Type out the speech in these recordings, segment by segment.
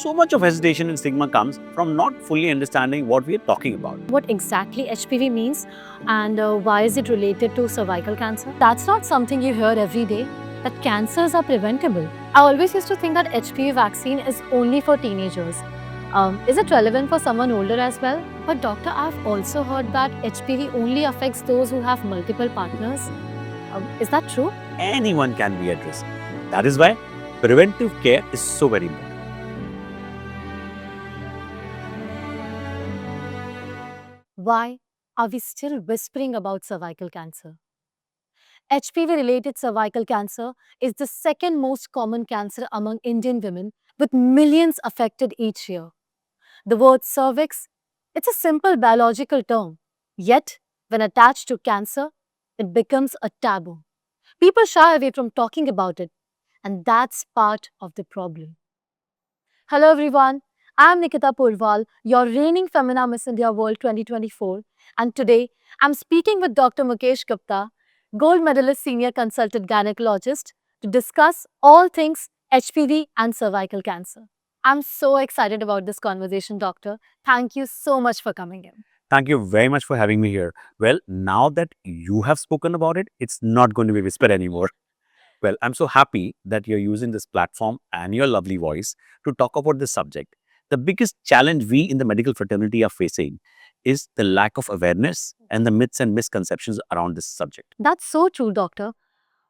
so much of hesitation and stigma comes from not fully understanding what we are talking about. What exactly HPV means and why is it related to cervical cancer? That's not something you hear every day, that cancers are preventable. I always used to think that HPV vaccine is only for teenagers. Is it relevant for someone older as well? But doctor, I've also heard that HPV only affects those who have multiple partners. Is that true? Anyone can be at risk. That is why preventive care is so very important. Why are we still whispering about cervical cancer? HPV-related cervical cancer is the second most common cancer among Indian women, with millions affected each year. The word cervix, it's a simple biological term. Yet, when attached to cancer, it becomes a taboo. People shy away from talking about it, and that's part of the problem. Hello everyone, I'm Nikita Porwal, your reigning Femina Miss India World 2024, and today I'm speaking with Dr. Mukesh Gupta, gold medalist senior consultant gynecologist, to discuss all things HPV and cervical cancer. I'm so excited about this conversation, doctor. Thank you so much for coming in. Thank you very much for having me here. Well, now that you have spoken about it, it's not going to be whispered anymore. Well, I'm so happy that you're using this platform and your lovely voice to talk about this subject. The biggest challenge we in the medical fraternity are facing is the lack of awareness and the myths and misconceptions around this subject. That's so true, doctor.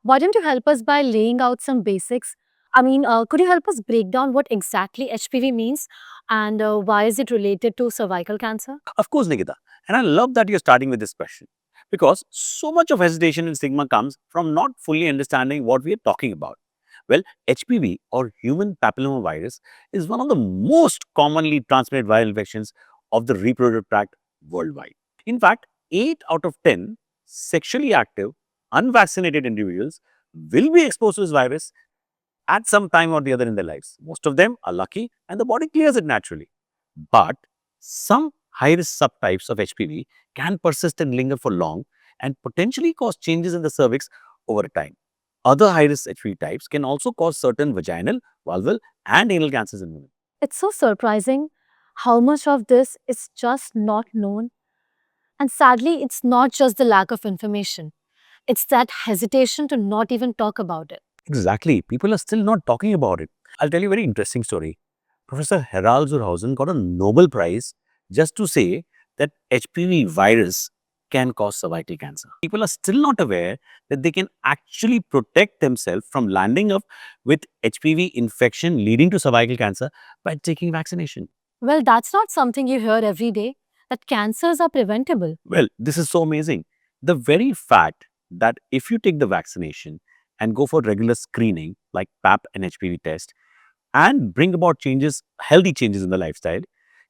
Why don't you help us by laying out some basics? Could you help us break down what exactly HPV means and why is it related to cervical cancer? Of course, Nikita. And I love that you're starting with this question because so much of hesitation and stigma comes from not fully understanding what we are talking about. Well, HPV or human papillomavirus is one of the most commonly transmitted viral infections of the reproductive tract worldwide. In fact, 8 out of 10 sexually active, unvaccinated individuals will be exposed to this virus at some time or the other in their lives. Most of them are lucky and the body clears it naturally. But some high-risk subtypes of HPV can persist and linger for long and potentially cause changes in the cervix over time. Other high-risk HPV types can also cause certain vaginal, vulval, and anal cancers in women. It's so surprising how much of this is just not known. And sadly, it's not just the lack of information, it's that hesitation to not even talk about it. Exactly. People are still not talking about it. I'll tell you a very interesting story. Professor Harald Zurhausen got a Nobel Prize just to say that HPV virus can cause cervical cancer. People are still not aware that they can actually protect themselves from landing up with HPV infection leading to cervical cancer by taking vaccination. Well, that's not something you hear every day, that cancers are preventable. Well, this is so amazing. The very fact that if you take the vaccination and go for regular screening like PAP and HPV test, and bring about changes, healthy changes in the lifestyle,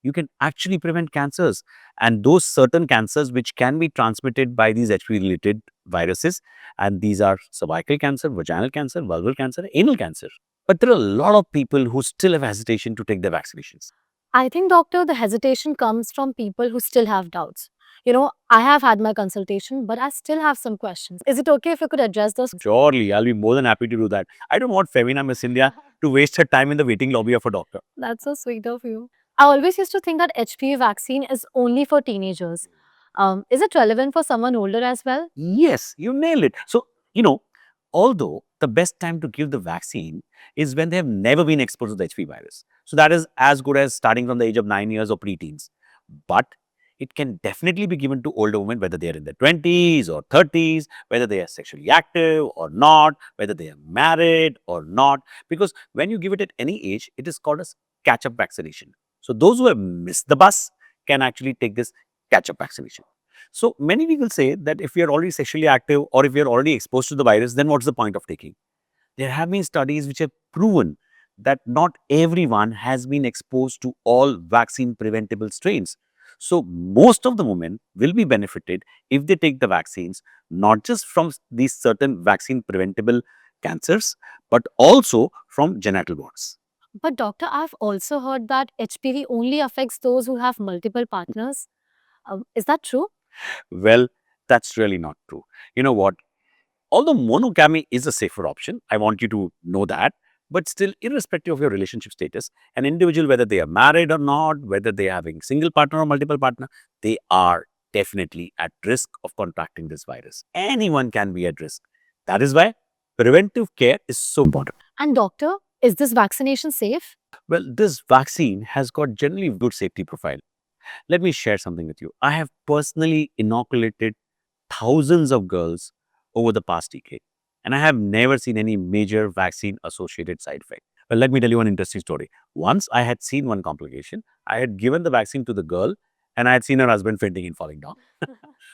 you can actually prevent cancers and those certain cancers which can be transmitted by these HPV-related viruses. And these are cervical cancer, vaginal cancer, vulval cancer, anal cancer. But there are a lot of people who still have hesitation to take the vaccinations. I think, doctor, the hesitation comes from people who still have doubts. I have had my consultation, but I still have some questions. Is it okay if you could address those? Surely, I'll be more than happy to do that. I don't want Femina Miss India to waste her time in the waiting lobby of a doctor. That's so sweet of you. I always used to think that HPV vaccine is only for teenagers. Is it relevant for someone older as well? Yes, you nailed it. So, although the best time to give the vaccine is when they have never been exposed to the HPV virus. So, that is as good as starting from the age of 9 years or preteens. But it can definitely be given to older women, whether they are in their 20s or 30s, whether they are sexually active or not, whether they are married or not. Because when you give it at any age, it is called as catch-up vaccination. So, those who have missed the bus can actually take this catch-up vaccination. So, many people say that if you are already sexually active or if you are already exposed to the virus, then what's the point of taking? There have been studies which have proven that not everyone has been exposed to all vaccine preventable strains. So, most of the women will be benefited if they take the vaccines, not just from these certain vaccine preventable cancers, but also from genital warts. But doctor, I've also heard that HPV only affects those who have multiple partners. Is that true? Well, that's really not true. You know what? Although monogamy is a safer option, I want you to know that. But still, irrespective of your relationship status, an individual, whether they are married or not, whether they are having single partner or multiple partner, they are definitely at risk of contracting this virus. Anyone can be at risk. That is why preventive care is so important. And doctor, is this vaccination safe? Well, this vaccine has got generally good safety profile. Let me share something with you. I have personally inoculated thousands of girls over the past decade, and I have never seen any major vaccine associated side effect. Well, let me tell you one interesting story. Once I had seen one complication. I had given the vaccine to the girl, and I had seen her husband fainting and falling down.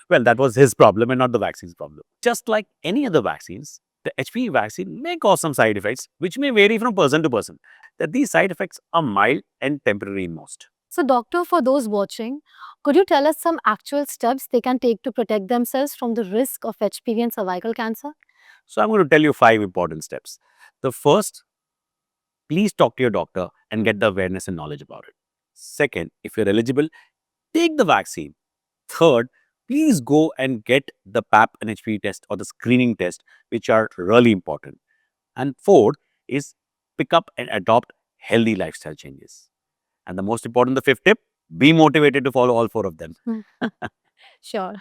Well, that was his problem and not the vaccine's problem. Just like any other vaccines, the HPV vaccine may cause some side effects, which may vary from person to person. That these side effects are mild and temporary in most. So, doctor, for those watching, could you tell us some actual steps they can take to protect themselves from the risk of HPV and cervical cancer? So I'm going to tell you 5 important steps. The first, please talk to your doctor and get the awareness and knowledge about it. Second, if you're eligible, take the vaccine. Third, please go and get the PAP and HPV test or the screening test, which are really important. And fourth is pick up and adopt healthy lifestyle changes. And the most important, the fifth tip, be motivated to follow all 4 of them. Sure.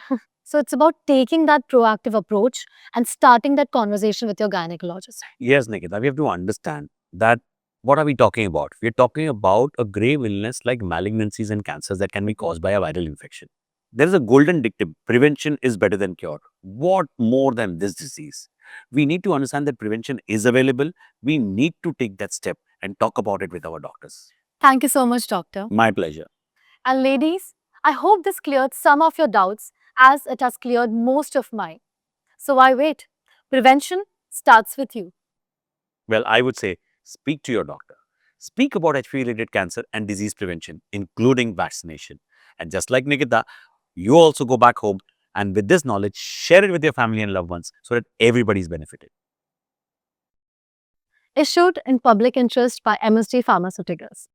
So, it's about taking that proactive approach and starting that conversation with your gynecologist. Yes, Nikita, we have to understand that what are we talking about? We're talking about a grave illness like malignancies and cancers that can be caused by a viral infection. There is a golden dictum, prevention is better than cure. What more than this disease? We need to understand that prevention is available. We need to take that step and talk about it with our doctors. Thank you so much, doctor. My pleasure. And ladies, I hope this cleared some of your doubts as it has cleared most of mine. So, why wait? Prevention starts with you. Well, I would say speak to your doctor. Speak about HPV-related cancer and disease prevention, including vaccination. And just like Nikita, you also go back home and with this knowledge, share it with your family and loved ones so that everybody is benefited. Issued in public interest by MSD Pharmaceuticals.